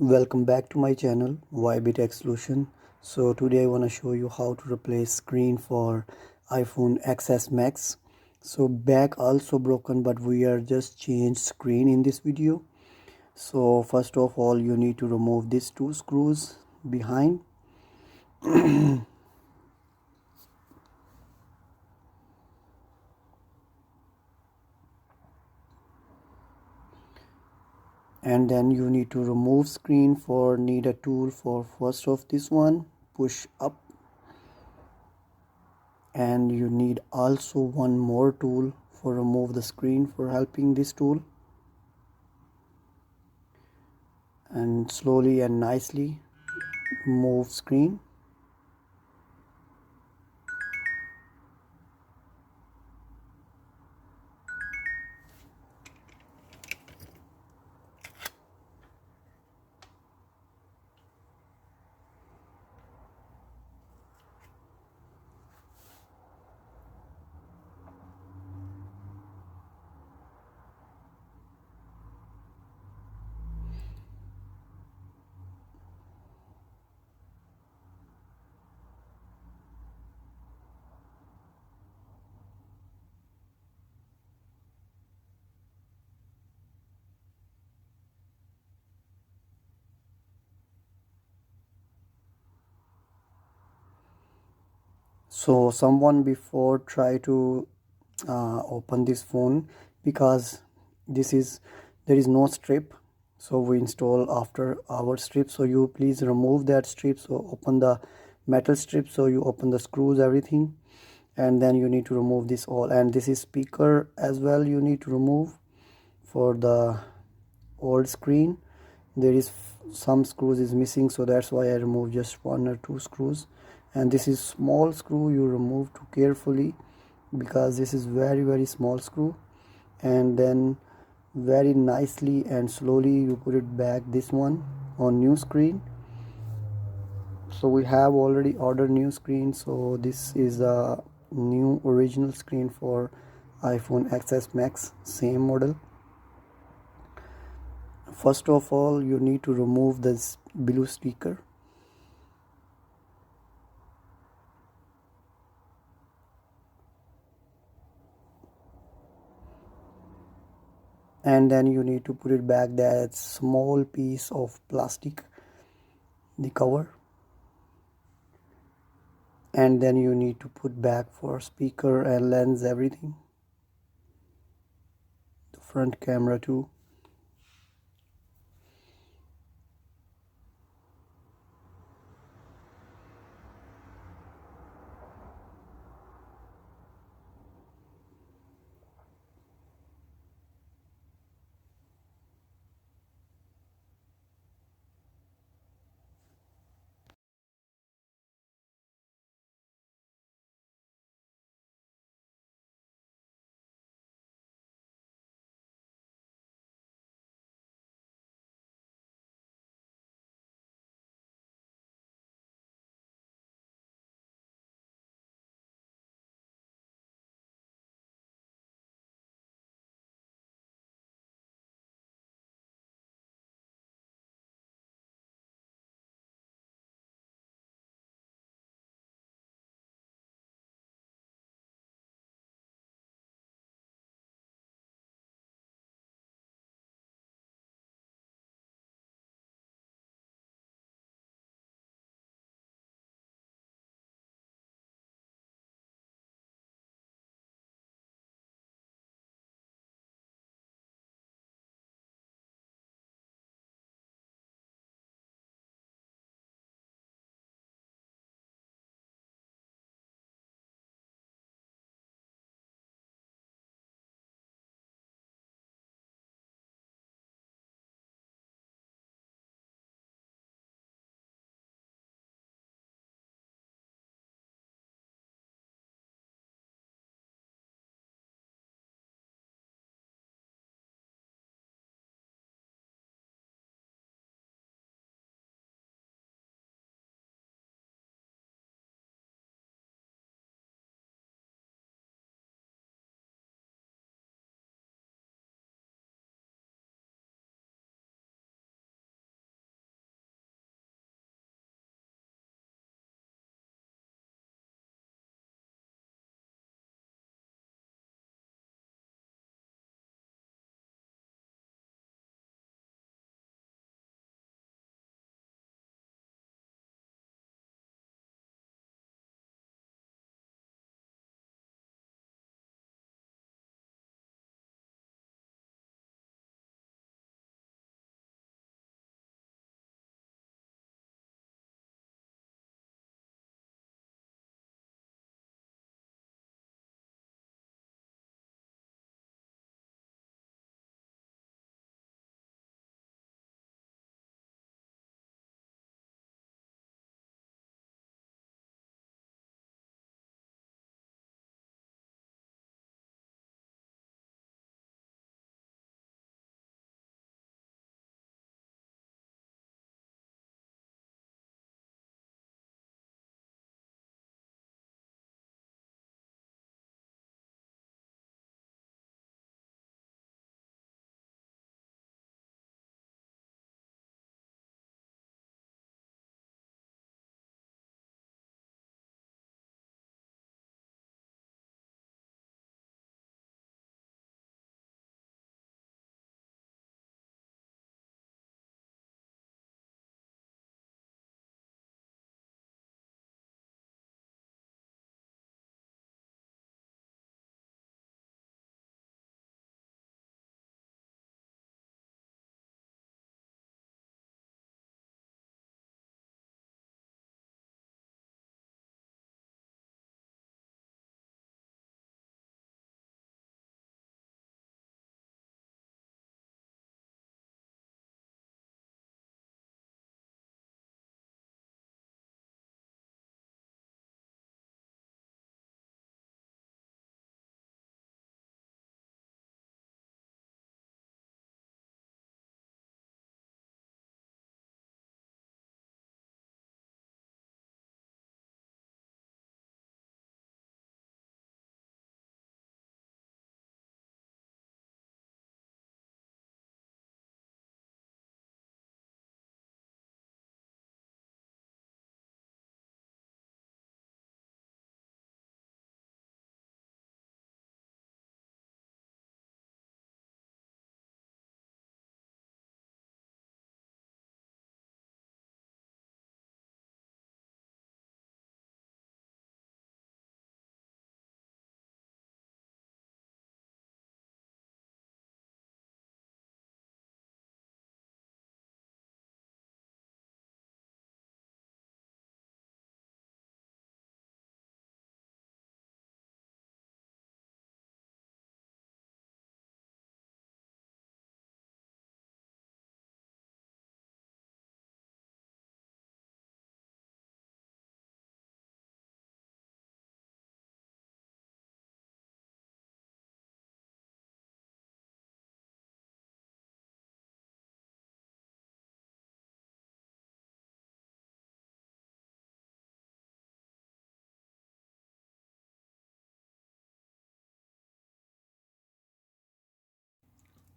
Welcome back to my channel ybtechsolutions. So today I want to show you how to replace screen for iphone XS Max. So back also broken, but we are just changed screen in this video. So first of all, you need to remove these two screws behind. And then you need to remove screen. For need a tool for first of this one, push up, and you need also one more tool for remove the screen for helping this tool, and slowly and nicely move screen. So someone before try to open this phone because this is there is no strip, so we install after our strip. So you please remove that strip, so open the metal strip, so you open the screws, everything, and then you need to remove this all. And this is speaker as well, you need to remove for the old screen. There is some screws is missing, so that's why I removed just one or two screws. And this is small screw, you remove too carefully because this is very small screw. And then very nicely and slowly you put it back, this one on new screen. So we have already ordered new screen, so this is a new original screen for iphone XS Max, same model. First of all, you need to remove this blue sticker, and then you need to put it back, that small piece of plastic, the cover. And then you need to put back for speaker and lens, everything, the front camera too.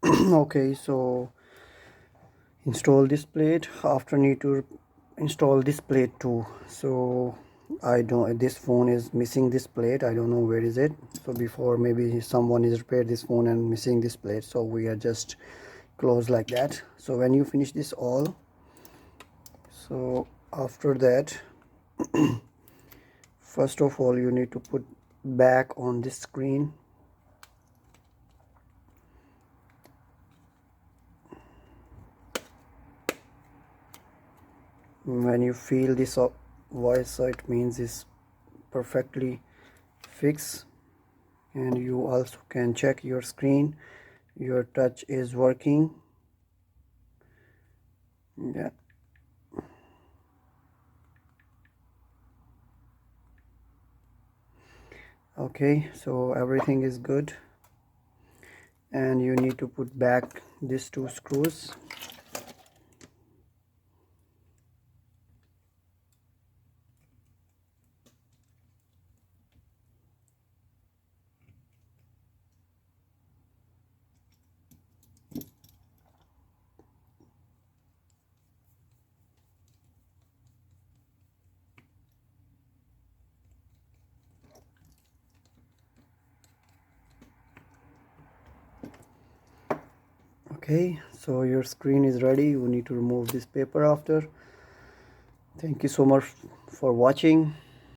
Okay, so install this plate. After need to install this plate too. So I don't, this phone is missing this plate. I don't know where is it. So before, maybe someone is repaired this phone and missing this plate, so we are just close like that. So when you finish this all, so after that, first of all you need to put back on this screen. When you feel this voice, so it means it's perfectly fixed. And you also can check your screen, your touch is working. Yeah, okay, so everything is good. And you need to put back these two screws. Okay, so your screen is ready. You need to remove this paper after. Thank you so much for watching.